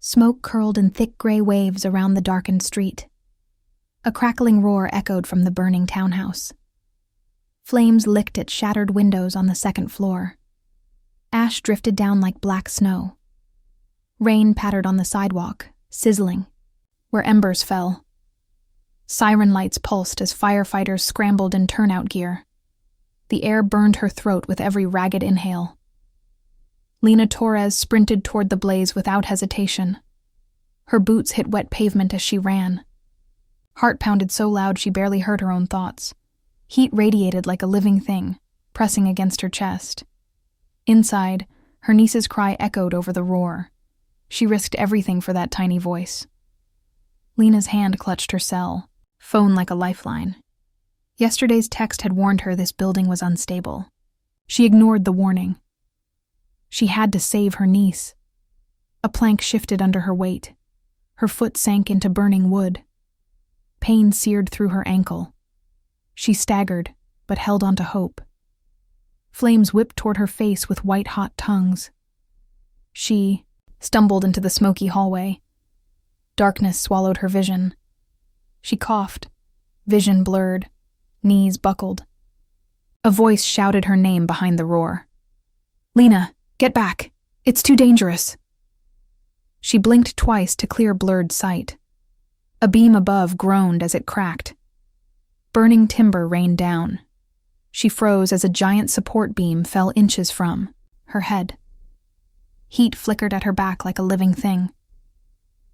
Smoke curled in thick gray waves around the darkened street. A crackling roar echoed from the burning townhouse. Flames licked at shattered windows on the second floor. Ash drifted down like black snow. Rain pattered on the sidewalk, sizzling, where embers fell. Siren lights pulsed as firefighters scrambled in turnout gear. The air burned her throat with every ragged inhale. Lena Torres sprinted toward the blaze without hesitation. Her boots hit wet pavement as she ran. Heart pounded so loud she barely heard her own thoughts. Heat radiated like a living thing, pressing against her chest. Inside, her niece's cry echoed over the roar. She risked everything for that tiny voice. Lena's hand clutched her cell, phone like a lifeline. Yesterday's text had warned her this building was unstable. She ignored the warning. She had to save her niece. A plank shifted under her weight. Her foot sank into burning wood. Pain seared through her ankle. She staggered, but held on to hope. Flames whipped toward her face with white-hot tongues. She stumbled into the smoky hallway. Darkness swallowed her vision. She coughed, vision blurred, knees buckled. A voice shouted her name behind the roar. "Lena, get back! It's too dangerous!" She blinked twice to clear blurred sight. A beam above groaned as it cracked. Burning timber rained down. She froze as a giant support beam fell inches from her head. Heat flickered at her back like a living thing.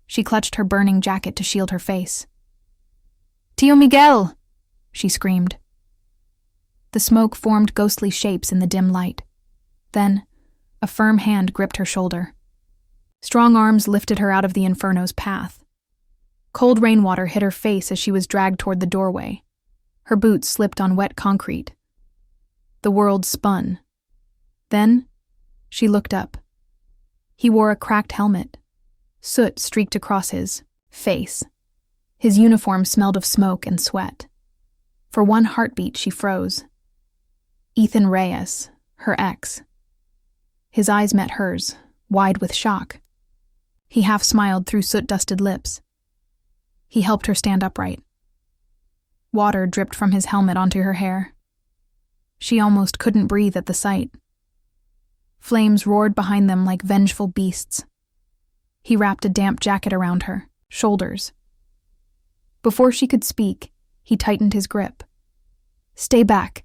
She clutched her burning jacket to shield her face. "Tio Miguel!" she screamed. The smoke formed ghostly shapes in the dim light. Then, a firm hand gripped her shoulder. Strong arms lifted her out of the inferno's path. Cold rainwater hit her face as she was dragged toward the doorway. Her boots slipped on wet concrete. The world spun. Then, she looked up. He wore a cracked helmet. Soot streaked across his face. His uniform smelled of smoke and sweat. For one heartbeat, she froze. Ethan Reyes, her ex. His eyes met hers, wide with shock. He half smiled through soot-dusted lips. He helped her stand upright. Water dripped from his helmet onto her hair. She almost couldn't breathe at the sight. Flames roared behind them like vengeful beasts. He wrapped a damp jacket around her shoulders. Before she could speak, he tightened his grip. "Stay back,"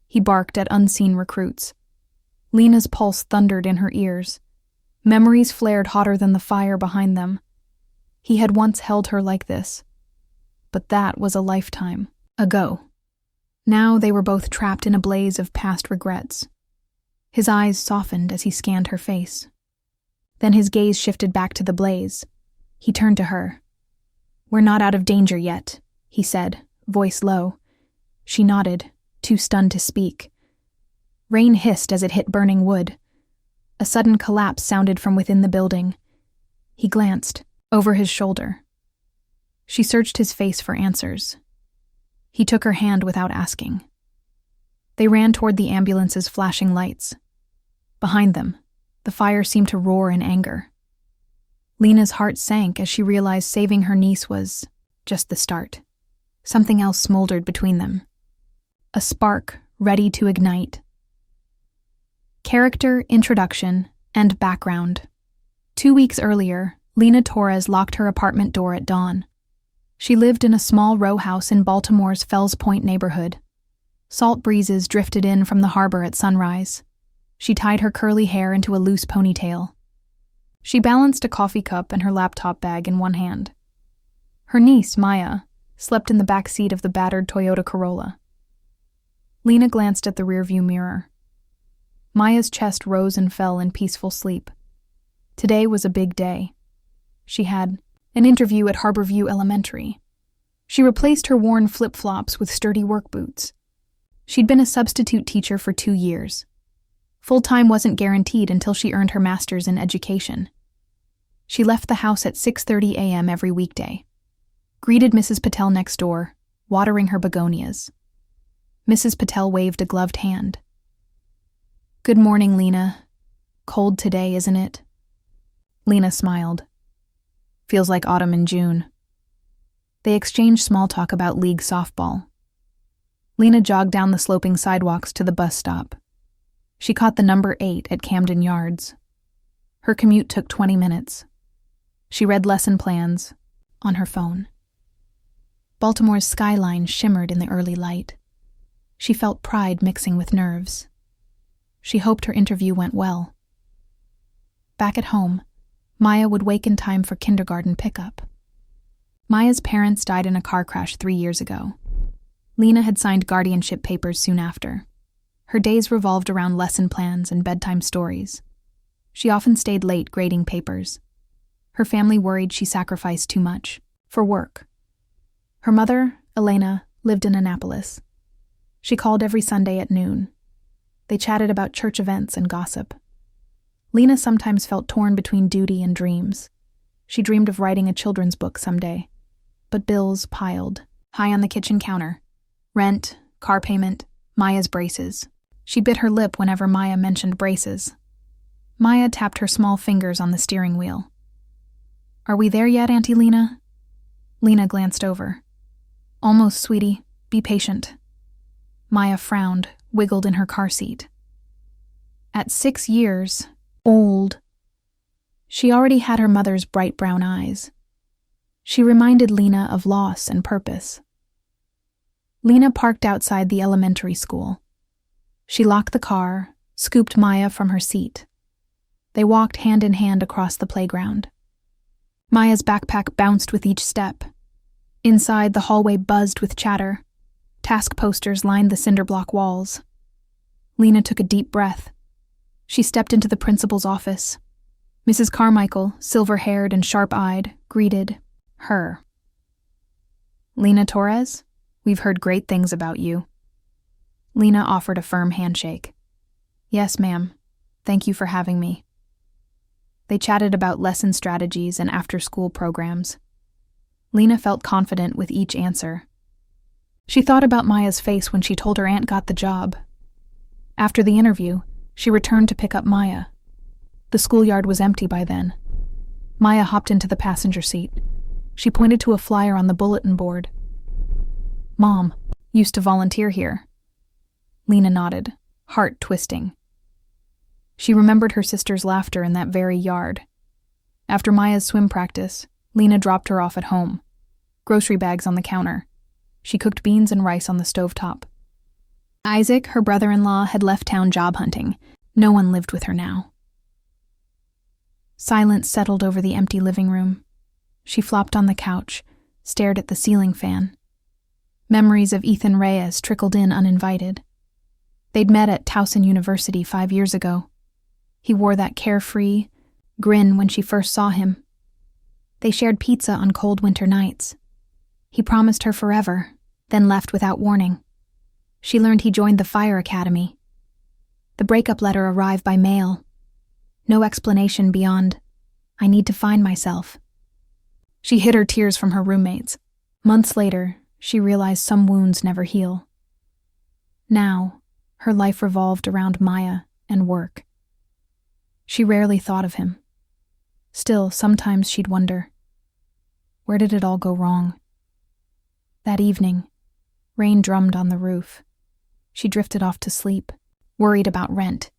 he barked at unseen recruits. Lena's pulse thundered in her ears. Memories flared hotter than the fire behind them. He had once held her like this, but that was a lifetime ago. Now they were both trapped in a blaze of past regrets. His eyes softened as he scanned her face. Then his gaze shifted back to the blaze. He turned to her. "We're not out of danger yet," he said, voice low. She nodded, too stunned to speak. Rain hissed as it hit burning wood. A sudden collapse sounded from within the building. He glanced, over his shoulder. She searched his face for answers. He took her hand without asking. They ran toward the ambulance's flashing lights. Behind them, the fire seemed to roar in anger. Lena's heart sank as she realized saving her niece was just the start. Something else smoldered between them. A spark ready to ignite. Character, introduction, and background. 2 weeks earlier, Lena Torres locked her apartment door at dawn. She lived in a small row house in Baltimore's Fells Point neighborhood. Salt breezes drifted in from the harbor at sunrise. She tied her curly hair into a loose ponytail. She balanced a coffee cup and her laptop bag in one hand. Her niece, Maya, slept in the back seat of the battered Toyota Corolla. Lena glanced at the rearview mirror. Maya's chest rose and fell in peaceful sleep. Today was a big day. She had an interview at Harborview Elementary. She replaced her worn flip-flops with sturdy work boots. She'd been a substitute teacher for 2 years. Full-time wasn't guaranteed until she earned her master's in education. She left the house at 6:30 a.m. every weekday. Greeted Mrs. Patel next door, watering her begonias. Mrs. Patel waved a gloved hand. "Good morning, Lena. Cold today, isn't it?" Lena smiled. Feels like autumn in June. They exchanged small talk about league softball. Lena jogged down the sloping sidewalks to the bus stop. She caught the number 8 at Camden Yards. Her commute took 20 minutes. She read lesson plans on her phone. Baltimore's skyline shimmered in the early light. She felt pride mixing with nerves. She hoped her interview went well. Back at home, Maya would wake in time for kindergarten pickup. Maya's parents died in a car crash 3 years ago. Lena had signed guardianship papers soon after. Her days revolved around lesson plans and bedtime stories. She often stayed late grading papers. Her family worried she sacrificed too much for work. Her mother, Elena, lived in Annapolis. She called every Sunday at noon. They chatted about church events and gossip. Lena sometimes felt torn between duty and dreams. She dreamed of writing a children's book someday. But bills piled high on the kitchen counter. Rent, car payment, Maya's braces. She bit her lip whenever Maya mentioned braces. Maya tapped her small fingers on the steering wheel. "Are we there yet, Auntie Lena?" Lena glanced over. "Almost, sweetie. Be patient." Maya frowned, wiggled in her car seat. At 6 years, old, she already had her mother's bright brown eyes. She reminded Lena of loss and purpose. Lena parked outside the elementary school. She locked the car, scooped Maya from her seat. They walked hand in hand across the playground. Maya's backpack bounced with each step. Inside, the hallway buzzed with chatter. Task posters lined the cinder block walls. Lena took a deep breath. She stepped into the principal's office. Mrs. Carmichael, silver-haired and sharp-eyed, greeted her. "Lena Torres, we've heard great things about you." Lena offered a firm handshake. "Yes, ma'am. Thank you for having me." They chatted about lesson strategies and after-school programs. Lena felt confident with each answer. She thought about Maya's face when she told her aunt got the job. After the interview, she returned to pick up Maya. The schoolyard was empty by then. Maya hopped into the passenger seat. She pointed to a flyer on the bulletin board. "Mom used to volunteer here." Lena nodded, heart twisting. She remembered her sister's laughter in that very yard. After Maya's swim practice, Lena dropped her off at home. Grocery bags on the counter. She cooked beans and rice on the stovetop. Isaac, her brother-in-law, had left town job hunting. No one lived with her now. Silence settled over the empty living room. She flopped on the couch, stared at the ceiling fan. Memories of Ethan Reyes trickled in uninvited. They'd met at Towson University 5 years ago. He wore that carefree grin when she first saw him. They shared pizza on cold winter nights. He promised her forever, then left without warning. She learned he joined the fire academy. The breakup letter arrived by mail. No explanation beyond, "I need to find myself." She hid her tears from her roommates. Months later, she realized some wounds never heal. Now, her life revolved around Maya and work. She rarely thought of him. Still, sometimes she'd wonder, where did it all go wrong? That evening, rain drummed on the roof. She drifted off to sleep, worried about rent.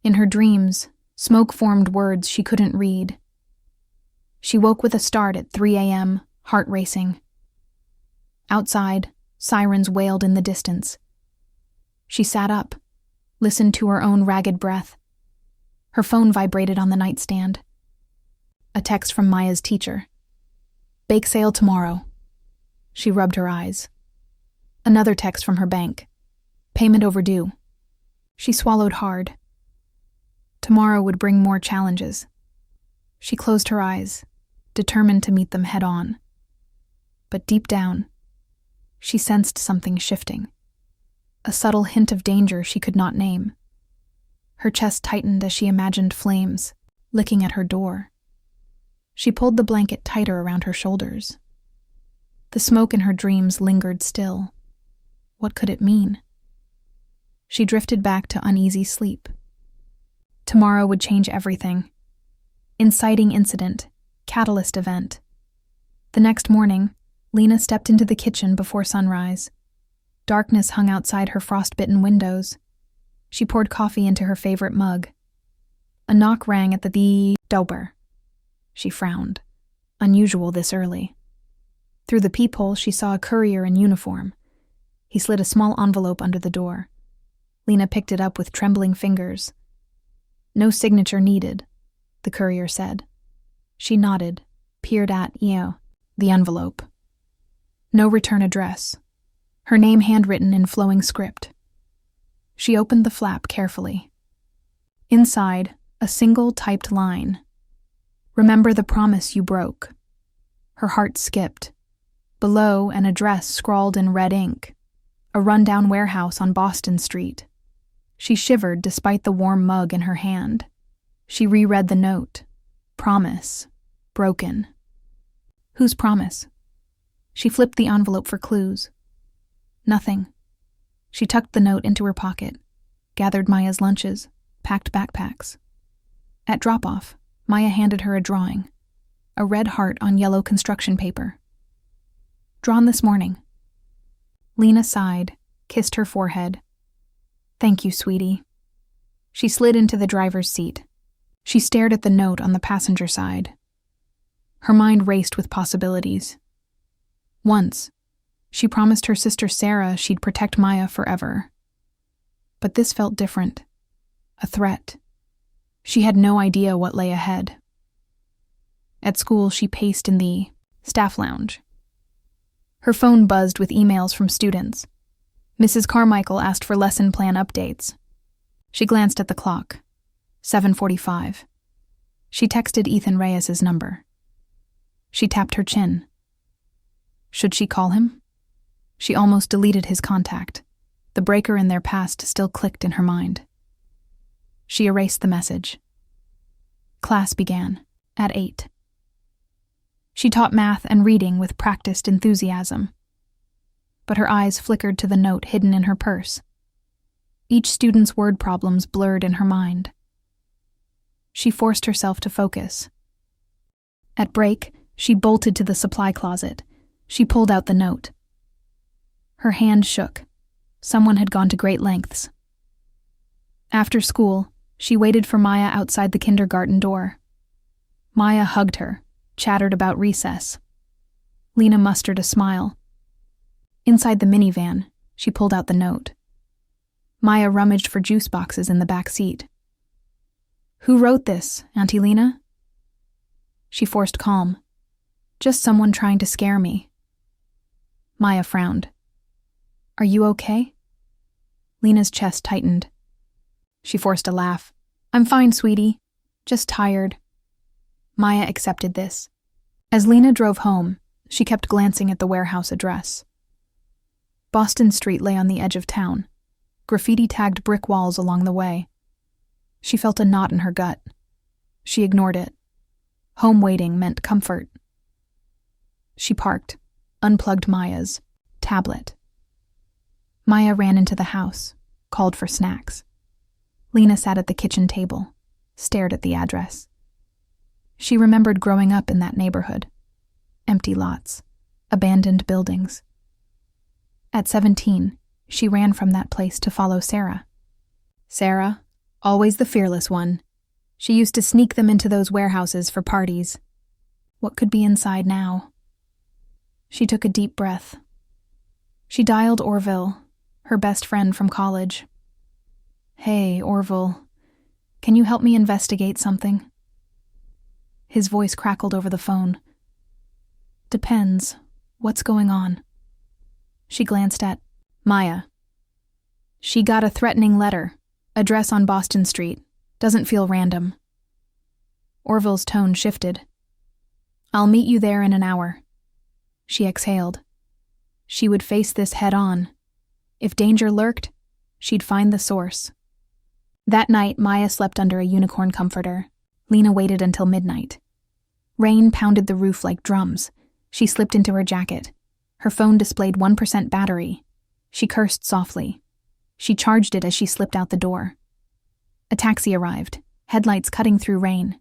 In her dreams, smoke formed words she couldn't read. She woke with a start at 3 a.m., heart racing. Outside, sirens wailed in the distance. She sat up, listened to her own ragged breath. Her phone vibrated on the nightstand. A text from Maya's teacher. "Bake sale tomorrow." She rubbed her eyes. Another text from her bank. "Payment overdue." She swallowed hard. Tomorrow would bring more challenges. She closed her eyes, determined to meet them head on. But deep down, she sensed something shifting. A subtle hint of danger she could not name. Her chest tightened as she imagined flames licking at her door. She pulled the blanket tighter around her shoulders. The smoke in her dreams lingered still. What could it mean? She drifted back to uneasy sleep. Tomorrow would change everything. Inciting incident, catalyst event. The next morning, Lena stepped into the kitchen before sunrise. Darkness hung outside her frost-bitten windows. She poured coffee into her favorite mug. A knock rang at the door. She frowned. Unusual this early. Through the peephole, she saw a courier in uniform. He slid a small envelope under the door. Lena picked it up with trembling fingers. "No signature needed," the courier said. She nodded, peered at, the envelope. No return address. Her name handwritten in flowing script. She opened the flap carefully. Inside, a single typed line. "Remember the promise you broke." Her heart skipped. Below, an address scrawled in red ink. A rundown warehouse on Boston Street. She shivered despite the warm mug in her hand. She reread the note. Promise. Broken. Whose promise? She flipped the envelope for clues. Nothing. She tucked the note into her pocket, gathered Maya's lunches, packed backpacks. At drop-off, Maya handed her a drawing, a red heart on yellow construction paper. "Drawn this morning." Lena sighed, kissed her forehead. "Thank you, sweetie." She slid into the driver's seat. She stared at the note on the passenger side. Her mind raced with possibilities. Once, she promised her sister Sarah she'd protect Maya forever. But this felt different. A threat. She had no idea what lay ahead. At school, she paced in the staff lounge. Her phone buzzed with emails from students. Mrs. Carmichael asked for lesson plan updates. She glanced at the clock. 7:45. She texted Ethan Reyes' number. She tapped her chin. Should she call him? She almost deleted his contact. The breaker in their past still clicked in her mind. She erased the message. Class began at 8. She taught math and reading with practiced enthusiasm. But her eyes flickered to the note hidden in her purse. Each student's word problems blurred in her mind. She forced herself to focus. At break, she bolted to the supply closet. She pulled out the note. Her hand shook. Someone had gone to great lengths. After school, she waited for Maya outside the kindergarten door. Maya hugged her, chattered about recess. Lena mustered a smile. Inside the minivan, she pulled out the note. Maya rummaged for juice boxes in the back seat. "Who wrote this, Auntie Lena?" She forced calm. "Just someone trying to scare me." Maya frowned. "Are you okay?" Lena's chest tightened. She forced a laugh. "I'm fine, sweetie. Just tired." Maya accepted this. As Lena drove home, she kept glancing at the warehouse address. Boston Street lay on the edge of town, graffiti-tagged brick walls along the way. She felt a knot in her gut. She ignored it. Home waiting meant comfort. She parked, unplugged Maya's tablet. Maya ran into the house, called for snacks. Lena sat at the kitchen table, stared at the address. She remembered growing up in that neighborhood. Empty lots, abandoned buildings. At 17, she ran from that place to follow Sarah. Sarah, always the fearless one. She used to sneak them into those warehouses for parties. What could be inside now? She took a deep breath. She dialed Orville, her best friend from college. "Hey, Orville, can you help me investigate something?" His voice crackled over the phone. "Depends. What's going on?" She glanced at Maya. "She got a threatening letter. Address on Boston Street. Doesn't feel random." Orville's tone shifted. "I'll meet you there in an hour." She exhaled. She would face this head on. If danger lurked, she'd find the source. That night, Maya slept under a unicorn comforter. Lena waited until midnight. Rain pounded the roof like drums. She slipped into her jacket. Her phone displayed 1% battery. She cursed softly. She charged it as she slipped out the door. A taxi arrived, headlights cutting through rain.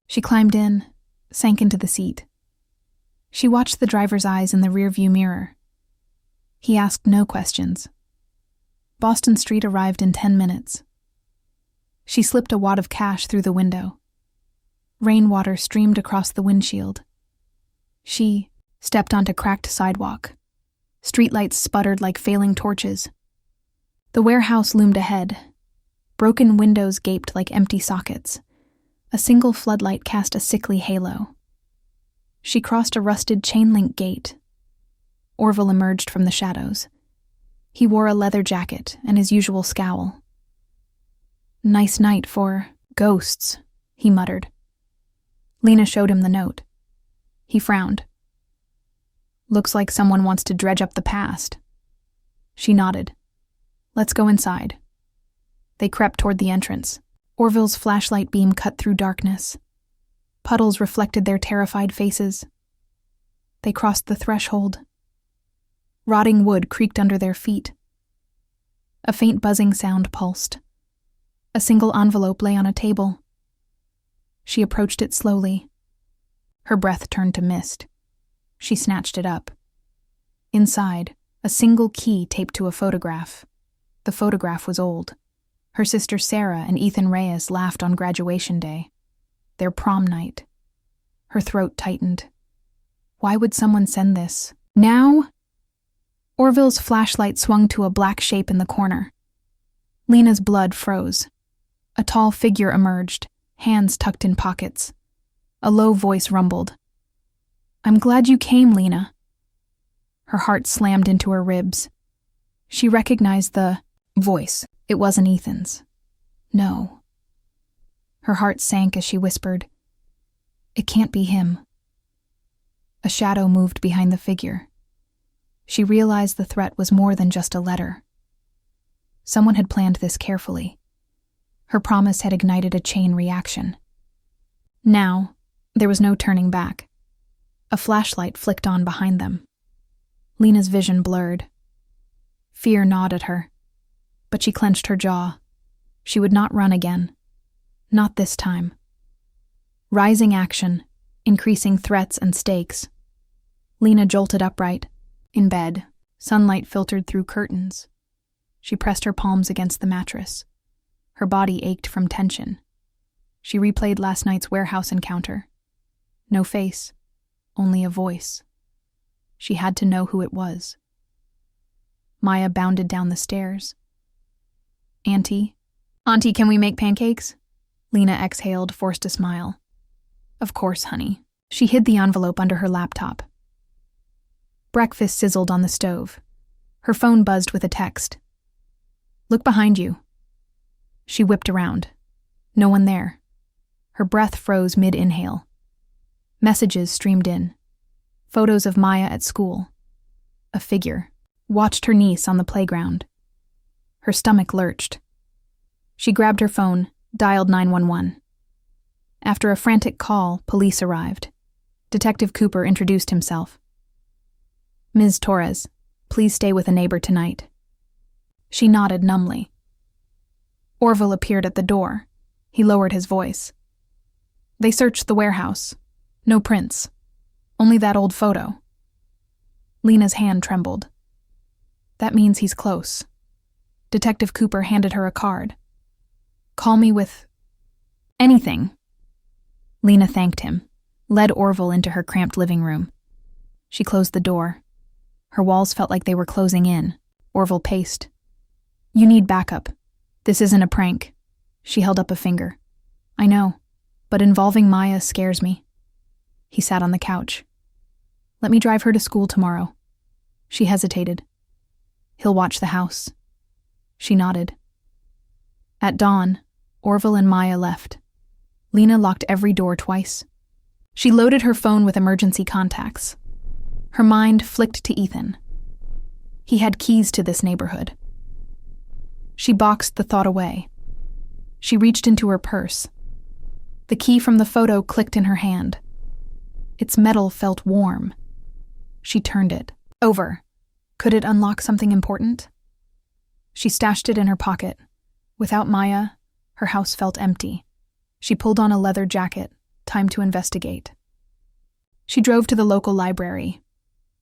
She climbed in, sank into the seat. She watched the driver's eyes in the rearview mirror. He asked no questions. Boston Street arrived in 10 minutes. She slipped a wad of cash through the window. Rainwater streamed across the windshield. She stepped onto cracked sidewalk. Streetlights sputtered like failing torches. The warehouse loomed ahead. Broken windows gaped like empty sockets. A single floodlight cast a sickly halo. She crossed a rusted chain-link gate. Orville emerged from the shadows. He wore a leather jacket and his usual scowl. "Nice night for ghosts," he muttered. Lena showed him the note. He frowned. "Looks like someone wants to dredge up the past." She nodded. "Let's go inside." They crept toward the entrance. Orville's flashlight beam cut through darkness. Puddles reflected their terrified faces. They crossed the threshold. Rotting wood creaked under their feet. A faint buzzing sound pulsed. A single envelope lay on a table. She approached it slowly. Her breath turned to mist. She snatched it up. Inside, a single key taped to a photograph. The photograph was old. Her sister Sarah and Ethan Reyes laughed on graduation day. Their prom night. Her throat tightened. Why would someone send this? Now? Orville's flashlight swung to a black shape in the corner. Lena's blood froze. A tall figure emerged, hands tucked in pockets. A low voice rumbled. "I'm glad you came, Lena." Her heart slammed into her ribs. She recognized the voice. It wasn't Ethan's. No. Her heart sank as she whispered, "It can't be him." A shadow moved behind the figure. She realized the threat was more than just a letter. Someone had planned this carefully. Her promise had ignited a chain reaction. Now, there was no turning back. A flashlight flicked on behind them. Lena's vision blurred. Fear gnawed at her, but she clenched her jaw. She would not run again. Not this time. Rising action, increasing threats and stakes. Lena jolted upright. In bed, sunlight filtered through curtains. She pressed her palms against the mattress. Her body ached from tension. She replayed last night's warehouse encounter. No face, only a voice. She had to know who it was. Maya bounded down the stairs. Auntie, can we make pancakes?" Lena exhaled, forced a smile. "Of course, honey." She hid the envelope under her laptop. Breakfast sizzled on the stove. Her phone buzzed with a text. "Look behind you." She whipped around. No one there. Her breath froze mid-inhale. Messages streamed in. Photos of Maya at school. A figure. Watched her niece on the playground. Her stomach lurched. She grabbed her phone, dialed 911. After a frantic call, police arrived. Detective Cooper introduced himself. "Ms. Torres, please stay with a neighbor tonight." She nodded numbly. Orville appeared at the door. He lowered his voice. They searched the warehouse. No prints. Only that old photo. Lena's hand trembled. "That means he's close." Detective Cooper handed her a card. "Call me with anything." Lena thanked him, led Orville into her cramped living room. She closed the door. Her walls felt like they were closing in. Orville paced. "You need backup. This isn't a prank." She held up a finger. "I know, but involving Maya scares me." He sat on the couch. "Let me drive her to school tomorrow." She hesitated. "He'll watch the house." She nodded. At dawn, Orville and Maya left. Lena locked every door twice. She loaded her phone with emergency contacts. Her mind flicked to Ethan. He had keys to this neighborhood. She boxed the thought away. She reached into her purse. The key from the photo clicked in her hand. Its metal felt warm. She turned it over. Could it unlock something important? She stashed it in her pocket. Without Maya, her house felt empty. She pulled on a leather jacket. Time to investigate. She drove to the local library.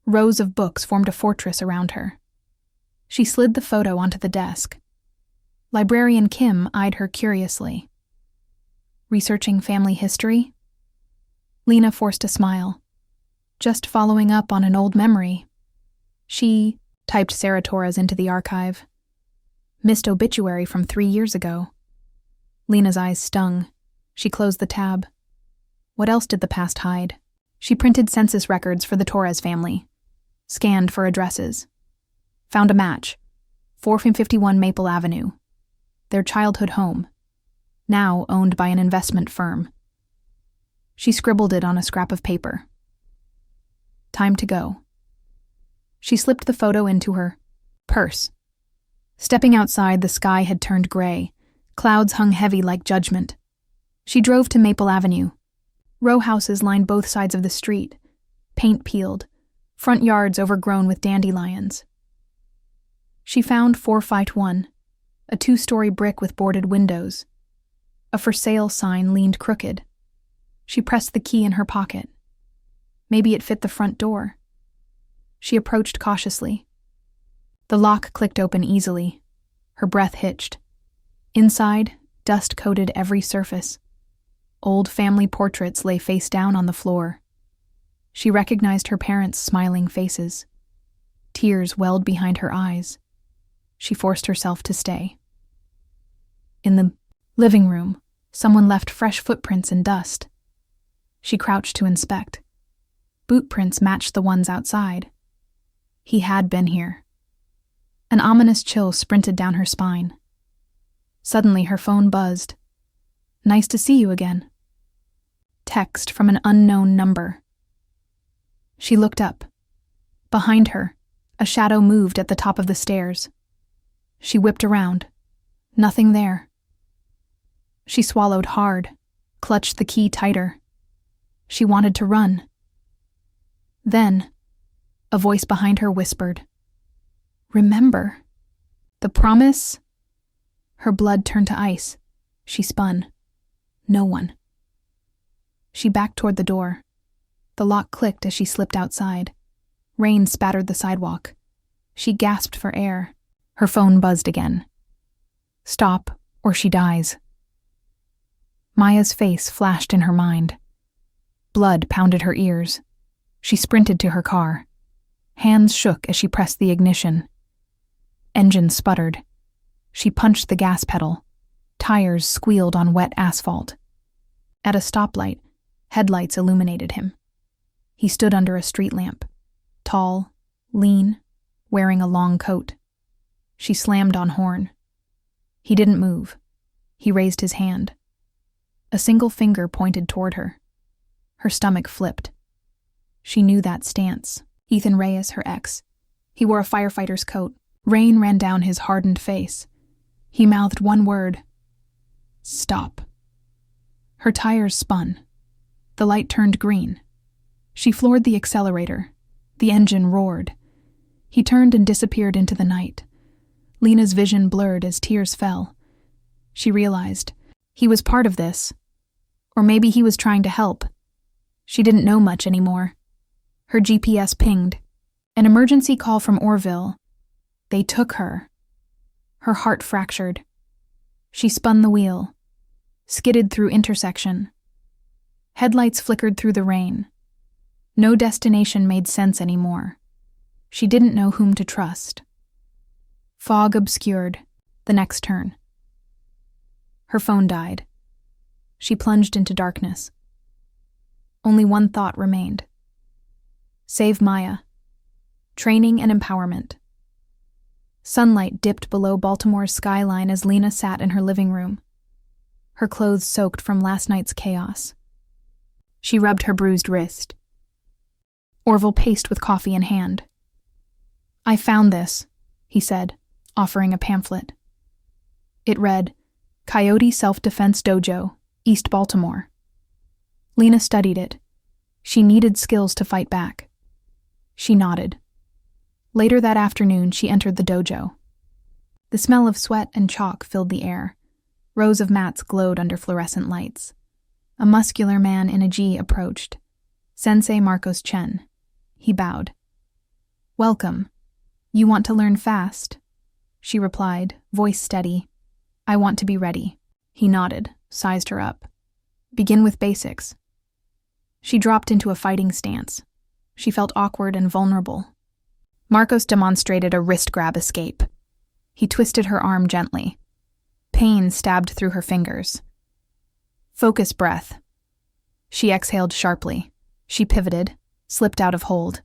Rows of books formed a fortress around her. She slid the photo onto the desk. Librarian Kim eyed her curiously. Researching family history? Lena forced a smile. Just following up on an old memory. She typed Sarah Torres into the archive. Missed obituary from 3 years ago. Lena's eyes stung. She closed the tab. What else did the past hide? She printed census records for the Torres family. Scanned for addresses. Found a match. 451 Maple Avenue. Their childhood home. Now owned by an investment firm. She scribbled it on a scrap of paper. Time to go. She slipped the photo into her purse. Stepping outside, the sky had turned gray. Clouds hung heavy like judgment. She drove to Maple Avenue. Row houses lined both sides of the street, paint peeled, front yards overgrown with dandelions. She found 451, a 2-story brick with boarded windows. A for sale sign leaned crooked. She pressed the key in her pocket. Maybe it fit the front door. She approached cautiously. The lock clicked open easily. Her breath hitched. Inside, dust coated every surface. Old family portraits lay face down on the floor. She recognized her parents' smiling faces. Tears welled behind her eyes. She forced herself to stay. In the living room, someone left fresh footprints in dust. She crouched to inspect. Boot prints matched the ones outside. He had been here. An ominous chill sprinted down her spine. Suddenly her phone buzzed. Nice to see you again. Text from an unknown number. She looked up. Behind her, a shadow moved at the top of the stairs. She whipped around. Nothing there. She swallowed hard, clutched the key tighter. She wanted to run. Then, a voice behind her whispered, "Remember, the promise?" Her blood turned to ice. She spun. No one. She backed toward the door. The lock clicked as she slipped outside. Rain spattered the sidewalk. She gasped for air. Her phone buzzed again. Stop, or she dies. Maya's face flashed in her mind. Blood pounded her ears. She sprinted to her car. Hands shook as she pressed the ignition. Engine sputtered. She punched the gas pedal. Tires squealed on wet asphalt. At a stoplight, headlights illuminated him. He stood under a street lamp. Tall, lean, wearing a long coat. She slammed on horn. He didn't move. He raised his hand. A single finger pointed toward her. Her stomach flipped. She knew that stance. Ethan Reyes, her ex. He wore a firefighter's coat. Rain ran down his hardened face. He mouthed one word. Stop. Her tires spun. The light turned green. She floored the accelerator. The engine roared. He turned and disappeared into the night. Lena's vision blurred as tears fell. She realized he was part of this. Or maybe he was trying to help. She didn't know much anymore. Her GPS pinged. An emergency call from Orville. They took her. Her heart fractured. She spun the wheel. Skidded through intersection. Headlights flickered through the rain. No destination made sense anymore. She didn't know whom to trust. Fog obscured the next turn. Her phone died. She plunged into darkness. Only one thought remained. Save Maya. Training and empowerment. Sunlight dipped below Baltimore's skyline as Lena sat in her living room. Her clothes soaked from last night's chaos. She rubbed her bruised wrist. Orville paced with coffee in hand. I found this, he said, offering a pamphlet. It read, Coyote Self-Defense Dojo, East Baltimore. Lena studied it. She needed skills to fight back. She nodded. Later that afternoon, she entered the dojo. The smell of sweat and chalk filled the air. Rows of mats glowed under fluorescent lights. A muscular man in a gi approached. Sensei Marcos Chen. He bowed. Welcome. You want to learn fast? She replied, voice steady. I want to be ready. He nodded, sized her up. Begin with basics. She dropped into a fighting stance. She felt awkward and vulnerable. Marcos demonstrated a wrist grab escape. He twisted her arm gently. Pain stabbed through her fingers. Focus breath. She exhaled sharply. She pivoted, slipped out of hold.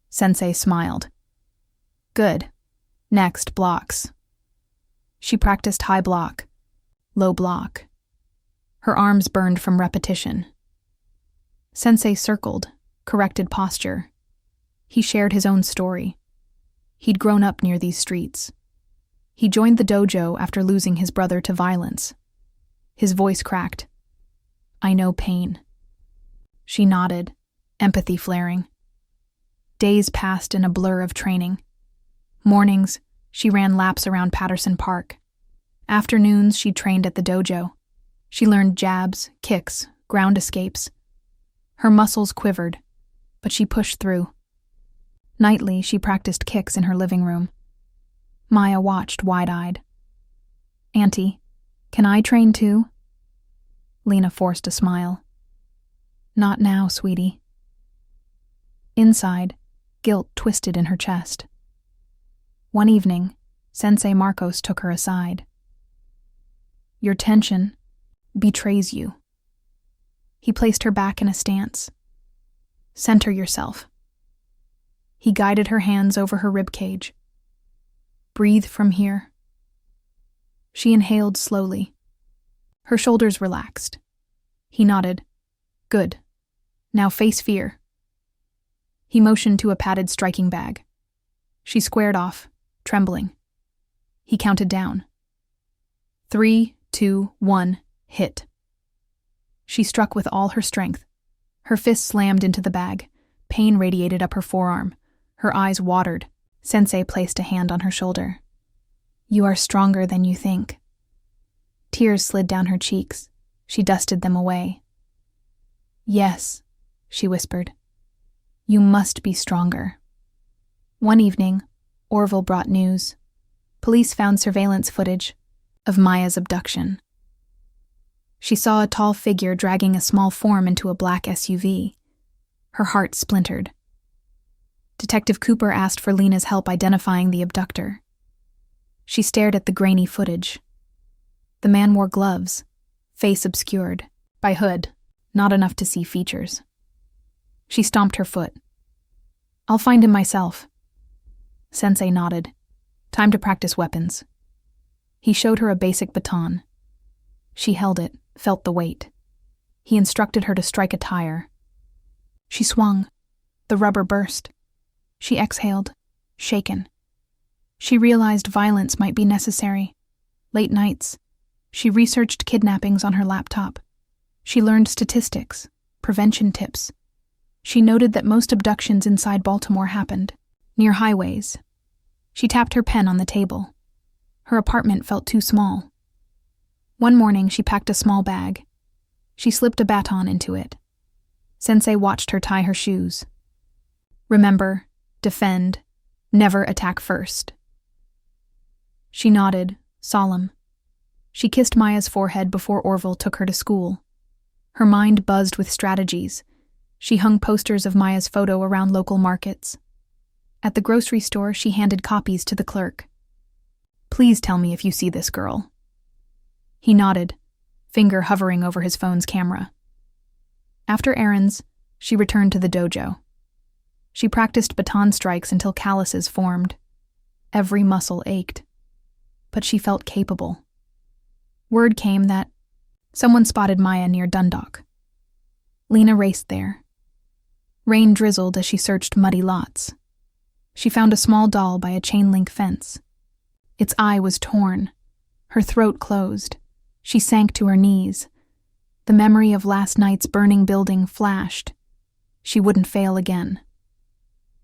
Sensei smiled. Good. Next, blocks. She practiced high block, low block. Her arms burned from repetition. Sensei circled, corrected posture. He shared his own story. He'd grown up near these streets. He joined the dojo after losing his brother to violence. His voice cracked. I know pain. She nodded, empathy flaring. Days passed in a blur of training. Mornings, she ran laps around Patterson Park. Afternoons, she trained at the dojo. She learned jabs, kicks, ground escapes. Her muscles quivered, but she pushed through. Nightly, she practiced kicks in her living room. Maya watched wide-eyed. Auntie, can I train too? Lena forced a smile. Not now, sweetie. Inside, guilt twisted in her chest. One evening, Sensei Marcos took her aside. Your tension betrays you. He placed her back in a stance. Center yourself. He guided her hands over her ribcage. Breathe from here. She inhaled slowly. Her shoulders relaxed. He nodded. Good. Now face fear. He motioned to a padded striking bag. She squared off, trembling. He counted down. 3, 2, 1, hit. She struck with all her strength. Her fist slammed into the bag. Pain radiated up her forearm. Her eyes watered. Sensei placed a hand on her shoulder. You are stronger than you think. Tears slid down her cheeks. She dusted them away. Yes, she whispered. You must be stronger. One evening, Orville brought news. Police found surveillance footage of Maya's abduction. She saw a tall figure dragging a small form into a black SUV. Her heart splintered. Detective Cooper asked for Lena's help identifying the abductor. She stared at the grainy footage. The man wore gloves, face obscured by hood, not enough to see features. She stomped her foot. I'll find him myself. Sensei nodded. Time to practice weapons. He showed her a basic baton. She held it, felt the weight. He instructed her to strike a tire. She swung. The rubber burst. She exhaled, shaken. She realized violence might be necessary. Late nights. She researched kidnappings on her laptop. She learned statistics, prevention tips. She noted that most abductions inside Baltimore happened, near highways. She tapped her pen on the table. Her apartment felt too small. One morning, she packed a small bag. She slipped a baton into it. Sensei watched her tie her shoes. Remember, defend, never attack first. She nodded, solemn. She kissed Maya's forehead before Orville took her to school. Her mind buzzed with strategies. She hung posters of Maya's photo around local markets. At the grocery store, she handed copies to the clerk. Please tell me if you see this girl. He nodded, finger hovering over his phone's camera. After errands, she returned to the dojo. She practiced baton strikes until calluses formed. Every muscle ached. But she felt capable. Word came that someone spotted Maya near Dundalk. Lena raced there. Rain drizzled as she searched muddy lots. She found a small doll by a chain-link fence. Its eye was torn. Her throat closed. She sank to her knees. The memory of last night's burning building flashed. She wouldn't fail again.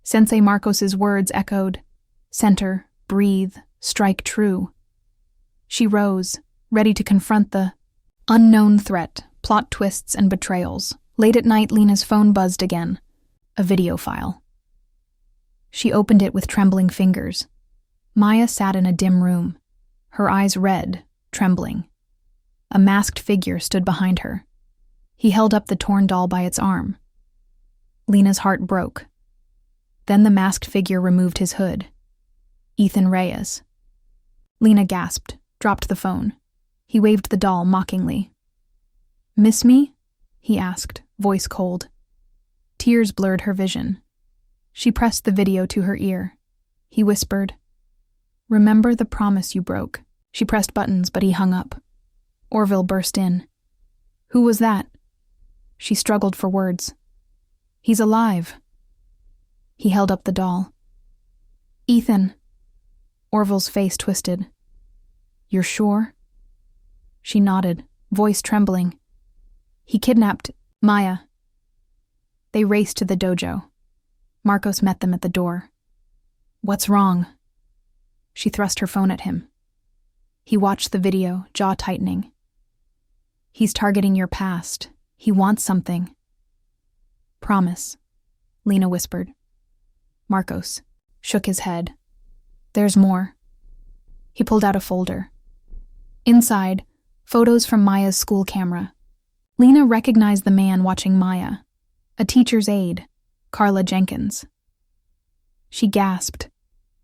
Sensei Marcos's words echoed, center, breathe, strike true. She rose, ready to confront the unknown threat, plot twists and betrayals, Late at night, Lena's phone buzzed again. A video file. She opened it with trembling fingers. Maya sat in a dim room, her eyes red, trembling. A masked figure stood behind her. He held up the torn doll by its arm. Lena's heart broke. Then the masked figure removed his hood. Ethan Reyes. Lena gasped, dropped the phone. He waved the doll mockingly. "Miss me?" he asked, voice cold. Tears blurred her vision. She pressed the video to her ear. He whispered, "Remember the promise you broke." She pressed buttons, but he hung up. Orville burst in. "Who was that?" She struggled for words. "He's alive." He held up the doll. "Ethan." Orville's face twisted. "You're sure?" She nodded, voice trembling. "He kidnapped Maya." They raced to the dojo. Marcos met them at the door. "What's wrong?" She thrust her phone at him. He watched the video, jaw tightening. "He's targeting your past. He wants something." "Promise," Lena whispered. Marcos shook his head. "There's more." He pulled out a folder. Inside, photos from Maya's school camera. Lena recognized the man watching Maya, a teacher's aide, Carla Jenkins. She gasped.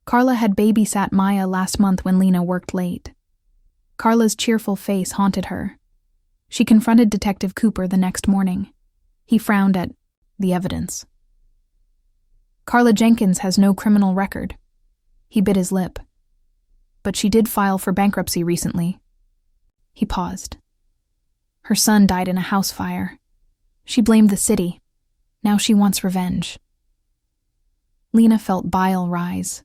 Carla had babysat Maya last month when Lena worked late. Carla's cheerful face haunted her. She confronted Detective Cooper the next morning. He frowned at the evidence. "Carla Jenkins has no criminal record." He bit his lip. "But she did file for bankruptcy recently." He paused. "Her son died in a house fire. She blamed the city. Now she wants revenge." Lena felt bile rise.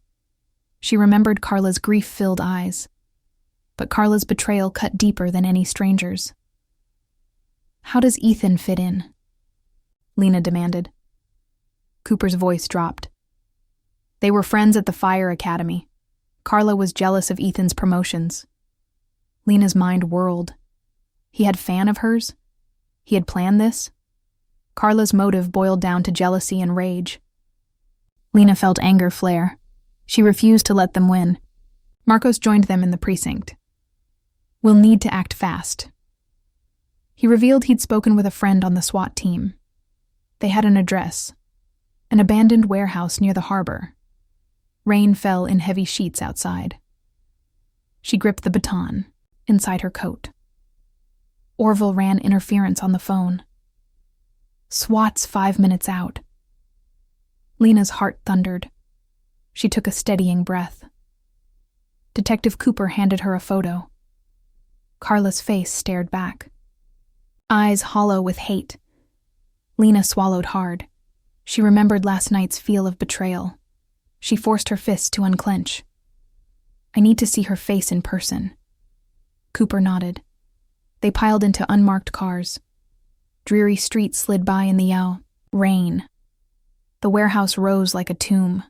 She remembered Carla's grief-filled eyes. But Carla's betrayal cut deeper than any stranger's. "How does Ethan fit in?" Lena demanded. Cooper's voice dropped. "They were friends at the fire academy. Carla was jealous of Ethan's promotions." Lena's mind whirled. He had fan of hers? He had planned this? Carla's motive boiled down to jealousy and rage. Lena felt anger flare. She refused to let them win. Marcos joined them in the precinct. "We'll need to act fast." He revealed he'd spoken with a friend on the SWAT team. They had an address, an abandoned warehouse near the harbor. Rain fell in heavy sheets outside. She gripped the baton inside her coat. Orville ran interference on the phone. "SWAT's 5 minutes out." Lena's heart thundered. She took a steadying breath. Detective Cooper handed her a photo. Carla's face stared back, eyes hollow with hate. Lena swallowed hard. She remembered last night's feel of betrayal. She forced her fists to unclench. "I need to see her face in person." Cooper nodded. They piled into unmarked cars. Dreary streets slid by in the rain. The warehouse rose like a tomb.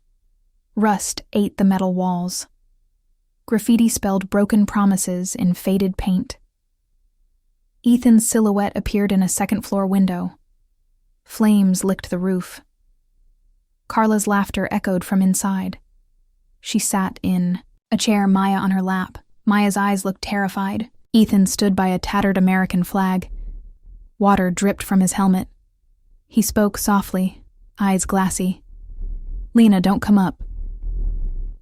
Rust ate the metal walls. Graffiti spelled broken promises in faded paint. Ethan's silhouette appeared in a second-floor window. Flames licked the roof. Carla's laughter echoed from inside. She sat in a chair, Maya on her lap. Maya's eyes looked terrified. Ethan stood by a tattered American flag. Water dripped from his helmet. He spoke softly, eyes glassy. "Lena, don't come up."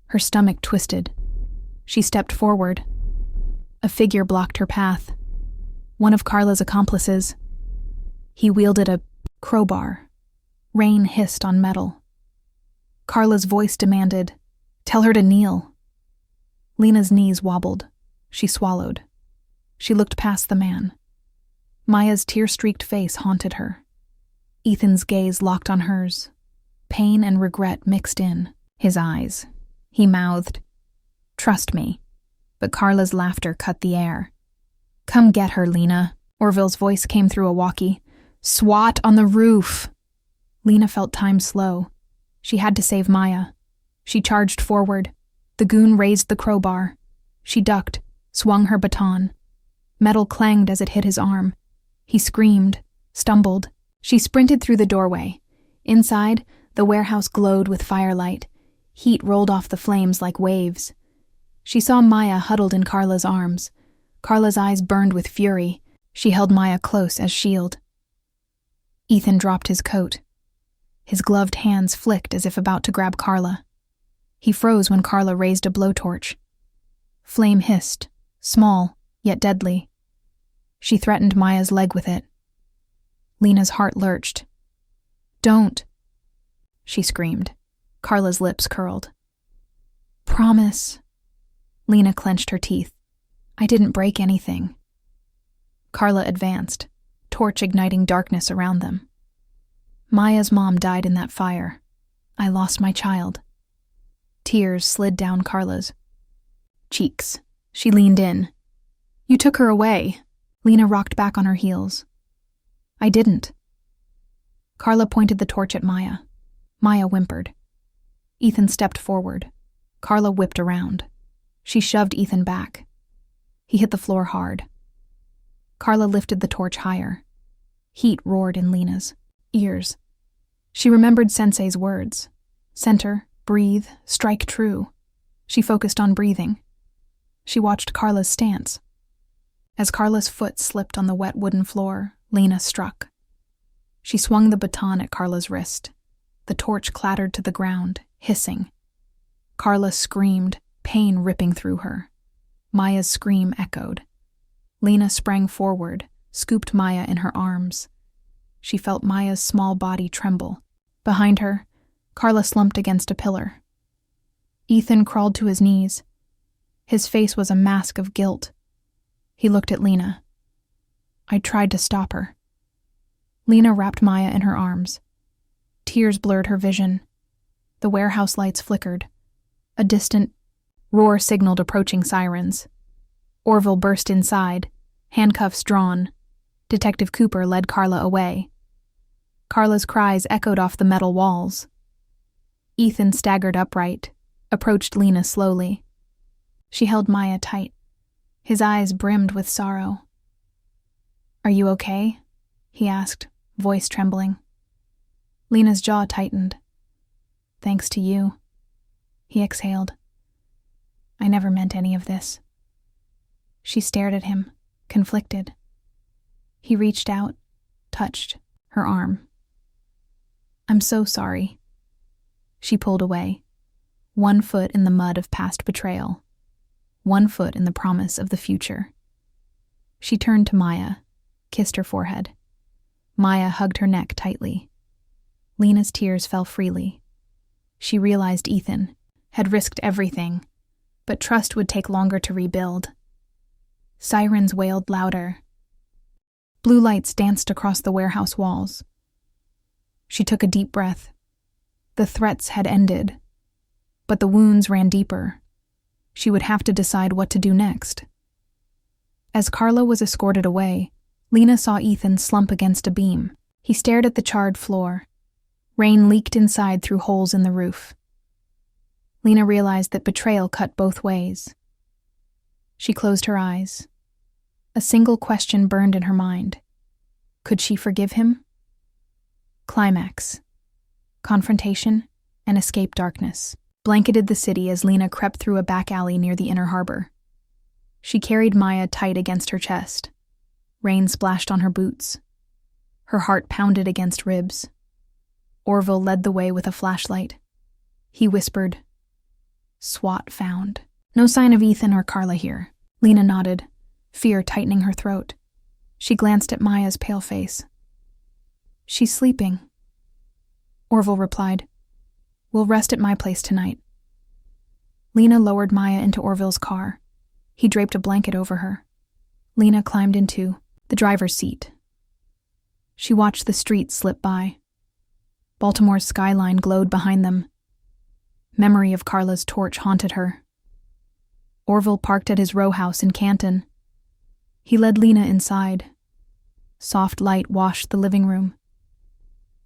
Her stomach twisted. She stepped forward. A figure blocked her path. One of Carla's accomplices. He wielded a crowbar. Rain hissed on metal. Carla's voice demanded, "Tell her to kneel." Lena's knees wobbled. She swallowed. She looked past the man. Maya's tear-streaked face haunted her. Ethan's gaze locked on hers. Pain and regret mixed in his eyes. He mouthed, "Trust me." But Carla's laughter cut the air. "Come get her, Lena." Orville's voice came through a walkie. "SWAT on the roof." Lena felt time slow. She had to save Maya. She charged forward. The goon raised the crowbar. She ducked, swung her baton. Metal clanged as it hit his arm. He screamed, stumbled. She sprinted through the doorway. Inside, the warehouse glowed with firelight. Heat rolled off the flames like waves. She saw Maya huddled in Carla's arms. Carla's eyes burned with fury. She held Maya close as shield. Ethan dropped his coat. His gloved hands flicked as if about to grab Carla. He froze when Carla raised a blowtorch. Flame hissed, small, yet deadly. She threatened Maya's leg with it. Lena's heart lurched. "Don't," she screamed. Carla's lips curled. "Promise." Lena clenched her teeth. "I didn't break anything." Carla advanced, torch igniting darkness around them. "Maya's mom died in that fire. I lost my child." Tears slid down Carla's cheeks. She leaned in. "You took her away." Lena rocked back on her heels. "I didn't." Carla pointed the torch at Maya. Maya whimpered. Ethan stepped forward. Carla whipped around. She shoved Ethan back. He hit the floor hard. Carla lifted the torch higher. Heat roared in Lena's ears. She remembered Sensei's words. Center, breathe, strike true. She focused on breathing. She watched Carla's stance. As Carla's foot slipped on the wet wooden floor, Lena struck. She swung the baton at Carla's wrist. The torch clattered to the ground, hissing. Carla screamed, pain ripping through her. Maya's scream echoed. Lena sprang forward, scooped Maya in her arms. She felt Maya's small body tremble. Behind her, Carla slumped against a pillar. Ethan crawled to his knees. His face was a mask of guilt. He looked at Lena. "I tried to stop her." Lena wrapped Maya in her arms. Tears blurred her vision. The warehouse lights flickered. A distant roar signaled approaching sirens. Orville burst inside, handcuffs drawn. Detective Cooper led Carla away. Carla's cries echoed off the metal walls. Ethan staggered upright, approached Lena slowly. She held Maya tight. His eyes brimmed with sorrow. "Are you okay?" he asked, voice trembling. Lena's jaw tightened. "Thanks to you," he exhaled. "I never meant any of this." She stared at him, conflicted. He reached out, touched her arm. "I'm so sorry." She pulled away, one foot in the mud of past betrayal, one foot in the promise of the future. She turned to Maya, kissed her forehead. Maya hugged her neck tightly. Lena's tears fell freely. She realized Ethan had risked everything, but trust would take longer to rebuild. Sirens wailed louder. Blue lights danced across the warehouse walls. She took a deep breath. The threats had ended, but the wounds ran deeper. She would have to decide what to do next. As Carla was escorted away, Lena saw Ethan slump against a beam. He stared at the charred floor. Rain leaked inside through holes in the roof. Lena realized that betrayal cut both ways. She closed her eyes. A single question burned in her mind. Could she forgive him? Climax. Confrontation and escape darkness blanketed the city as Lena crept through a back alley near the inner harbor. She carried Maya tight against her chest. Rain splashed on her boots. Her heart pounded against ribs. Orville led the way with a flashlight. He whispered, "SWAT found." "No sign of Ethan or Carla here." Lena nodded, fear tightening her throat. She glanced at Maya's pale face. "She's sleeping." Orville replied, "We'll rest at my place tonight." Lena lowered Maya into Orville's car. He draped a blanket over her. Lena climbed into the driver's seat. She watched the streets slip by. Baltimore's skyline glowed behind them. Memory of Carla's torch haunted her. Orville parked at his row house in Canton. He led Lena inside. Soft light washed the living room.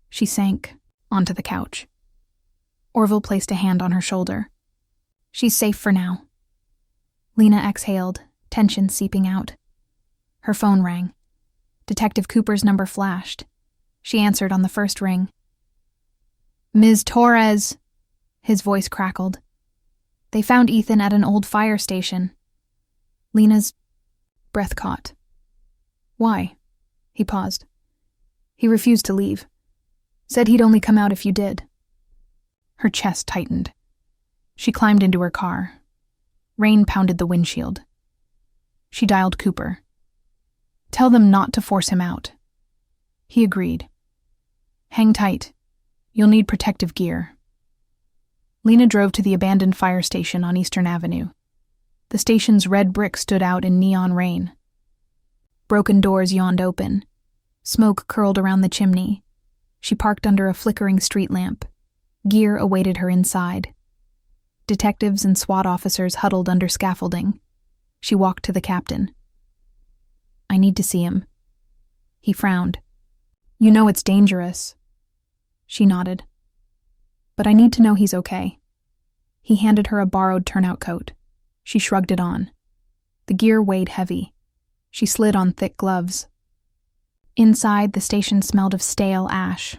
She sank onto the couch. Orville placed a hand on her shoulder. "She's safe for now." Lena exhaled, tension seeping out. Her phone rang. Detective Cooper's number flashed. She answered on the first ring. "Ms. Torres," his voice crackled. "They found Ethan at an old fire station." Lena's breath caught. "Why?" He paused. "He refused to leave. Said he'd only come out if you did." Her chest tightened. She climbed into her car. Rain pounded the windshield. She dialed Cooper. "Tell them not to force him out." He agreed. "Hang tight. You'll need protective gear." Lena drove to the abandoned fire station on Eastern Avenue. The station's red brick stood out in neon rain. Broken doors yawned open. Smoke curled around the chimney. She parked under a flickering street lamp. Gear awaited her inside. Detectives and SWAT officers huddled under scaffolding. She walked to the captain. "I need to see him." He frowned. "You know it's dangerous." She nodded. "But I need to know he's okay." He handed her a borrowed turnout coat. She shrugged it on. The gear weighed heavy. She slid on thick gloves. Inside, the station smelled of stale ash.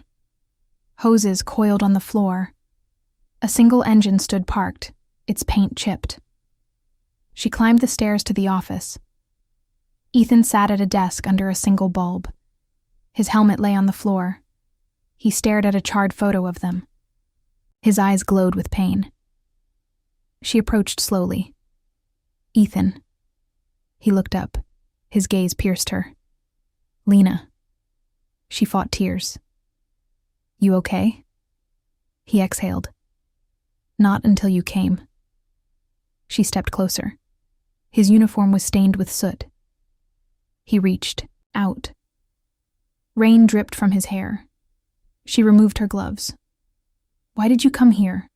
Hoses coiled on the floor. A single engine stood parked, its paint chipped. She climbed the stairs to the office. Ethan sat at a desk under a single bulb. His helmet lay on the floor. He stared at a charred photo of them. His eyes glowed with pain. She approached slowly. "Ethan." He looked up. His gaze pierced her. "Lena." She fought tears. "You okay?" He exhaled. "Not until you came." She stepped closer. His uniform was stained with soot. He reached out. Rain dripped from his hair. She removed her gloves. "Why did you come here?"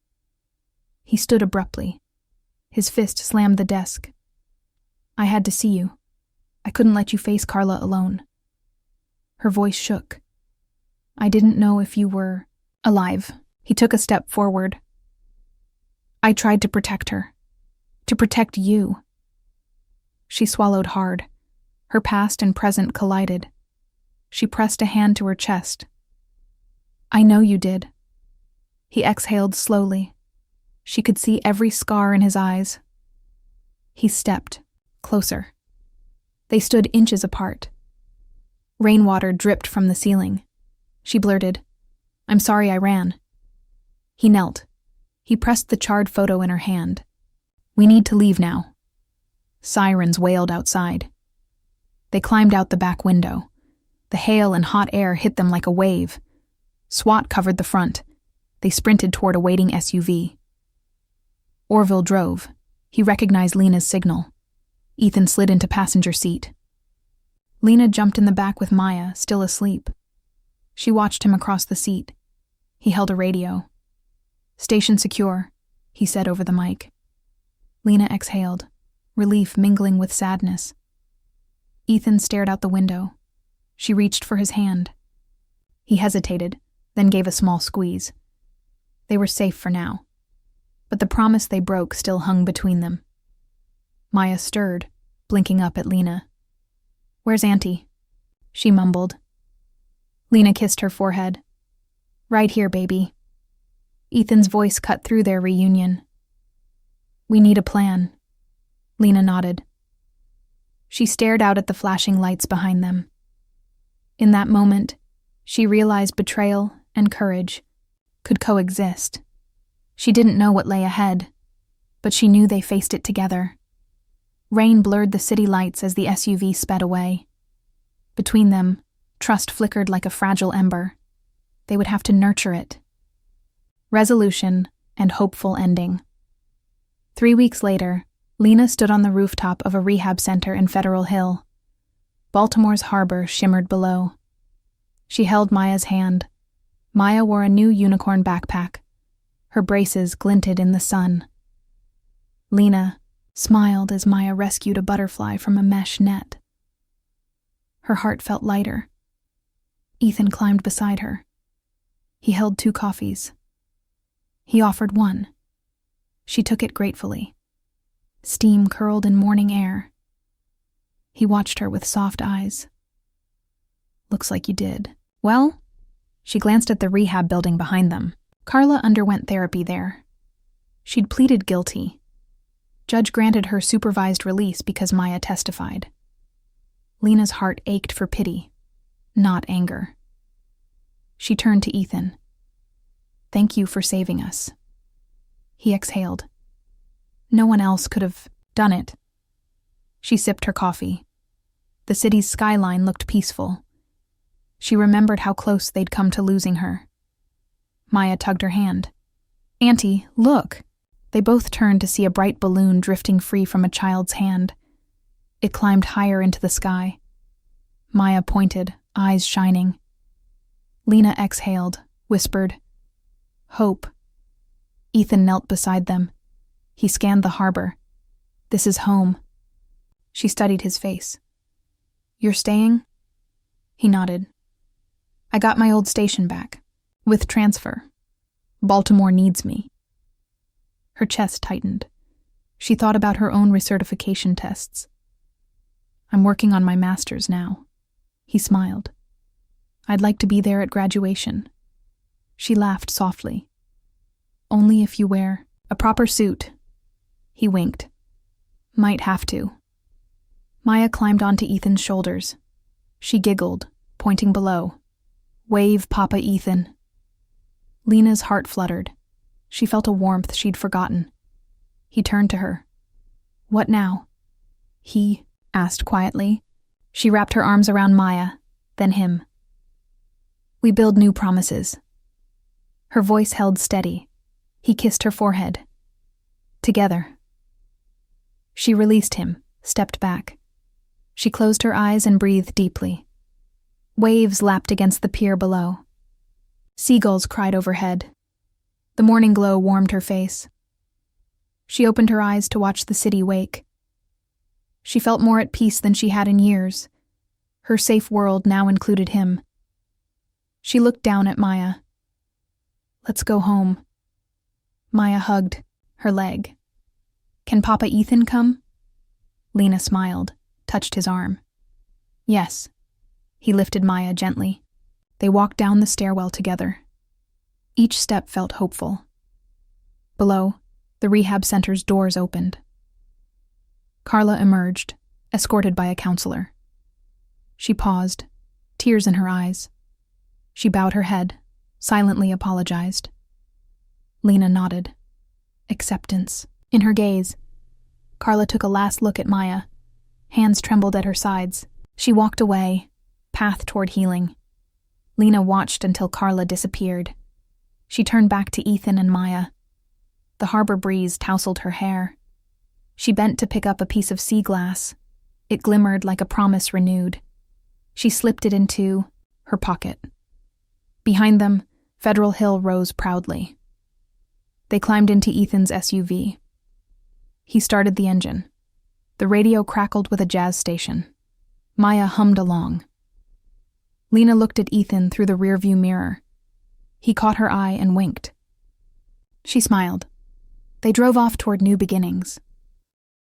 He stood abruptly. His fist slammed the desk. "I had to see you. I couldn't let you face Carla alone." Her voice shook. "I didn't know if you were alive." He took a step forward. "I tried to protect her. To protect you." She swallowed hard. Her past and present collided. She pressed a hand to her chest. "I know you did." He exhaled slowly. She could see every scar in his eyes. He stepped closer. They stood inches apart. Rainwater dripped from the ceiling. She blurted, "I'm sorry I ran." He knelt. He pressed the charred photo in her hand. "We need to leave now." Sirens wailed outside. They climbed out the back window. The hail and hot air hit them like a wave. SWAT covered the front. They sprinted toward a waiting SUV. Orville drove. He recognized Lena's signal. Ethan slid into passenger seat. Lena jumped in the back with Maya, still asleep. She watched him across the seat. He held a radio. "Station secure," he said over the mic. Lena exhaled, relief mingling with sadness. Ethan stared out the window. She reached for his hand. He hesitated, then gave a small squeeze. They were safe for now. But the promise they broke still hung between them. Maya stirred, blinking up at Lena. "Where's Auntie?" She mumbled. Lena kissed her forehead. "Right here, baby." Ethan's voice cut through their reunion. "We need a plan." Lena nodded. She stared out at the flashing lights behind them. In that moment, she realized betrayal and courage could coexist. She didn't know what lay ahead, but she knew they faced it together. Rain blurred the city lights as the SUV sped away. Between them, trust flickered like a fragile ember. They would have to nurture it. Resolution and hopeful ending. 3 weeks later, Lena stood on the rooftop of a rehab center in Federal Hill. Baltimore's harbor shimmered below. She held Maya's hand. Maya wore a new unicorn backpack. Her braces glinted in the sun. Lena smiled as Maya rescued a butterfly from a mesh net. Her heart felt lighter. Ethan climbed beside her. He held 2 coffees. He offered one. She took it gratefully. Steam curled in morning air. He watched her with soft eyes. "Looks like you did." "Well, She glanced at the rehab building behind them. Carla underwent therapy there. She'd pleaded guilty. Judge granted her supervised release because Maya testified. Lena's heart ached for pity, not anger. She turned to Ethan. "Thank you for saving us." He exhaled. No one else could have done it. She sipped her coffee. The city's skyline looked peaceful. She remembered how close they'd come to losing her. Maya tugged her hand. "Auntie, look!" They both turned to see a bright balloon drifting free from a child's hand. It climbed higher into the sky. Maya pointed, eyes shining. Lena exhaled, whispered, "Hope." Ethan knelt beside them. He scanned the harbor. "This is home." She studied his face. "You're staying?" He nodded. "I got my old station back. With transfer. Baltimore needs me." Her chest tightened. She thought about her own recertification tests. "I'm working on my master's now." He smiled. "I'd like to be there at graduation." She laughed softly. "Only if you wear a proper suit." He winked. "Might have to." Maya climbed onto Ethan's shoulders. She giggled, pointing below. "Wave, Papa Ethan." Lena's heart fluttered. She felt a warmth she'd forgotten. He turned to her. "What now?" he asked quietly. She wrapped her arms around Maya, then him. "We build new promises." Her voice held steady. He kissed her forehead. "Together." She released him, stepped back. She closed her eyes and breathed deeply. Waves lapped against the pier below. Seagulls cried overhead. The morning glow warmed her face. She opened her eyes to watch the city wake. She felt more at peace than she had in years. Her safe world now included him. She looked down at Maya. "Let's go home." Maya hugged her leg. "Can Papa Ethan come?" Lena smiled, touched his arm. "Yes." He lifted Maya gently. They walked down the stairwell together. Each step felt hopeful. Below, the rehab center's doors opened. Carla emerged, escorted by a counselor. She paused, tears in her eyes. She bowed her head, silently apologized. Lena nodded. Acceptance in her gaze. Carla took a last look at Maya. Hands trembled at her sides. She walked away, path toward healing. Lena watched until Carla disappeared. She turned back to Ethan and Maya. The harbor breeze tousled her hair. She bent to pick up a piece of sea glass. It glimmered like a promise renewed. She slipped it into her pocket. Behind them, Federal Hill rose proudly. They climbed into Ethan's SUV. He started the engine. The radio crackled with a jazz station. Maya hummed along. Lena looked at Ethan through the rearview mirror. He caught her eye and winked. She smiled. They drove off toward new beginnings.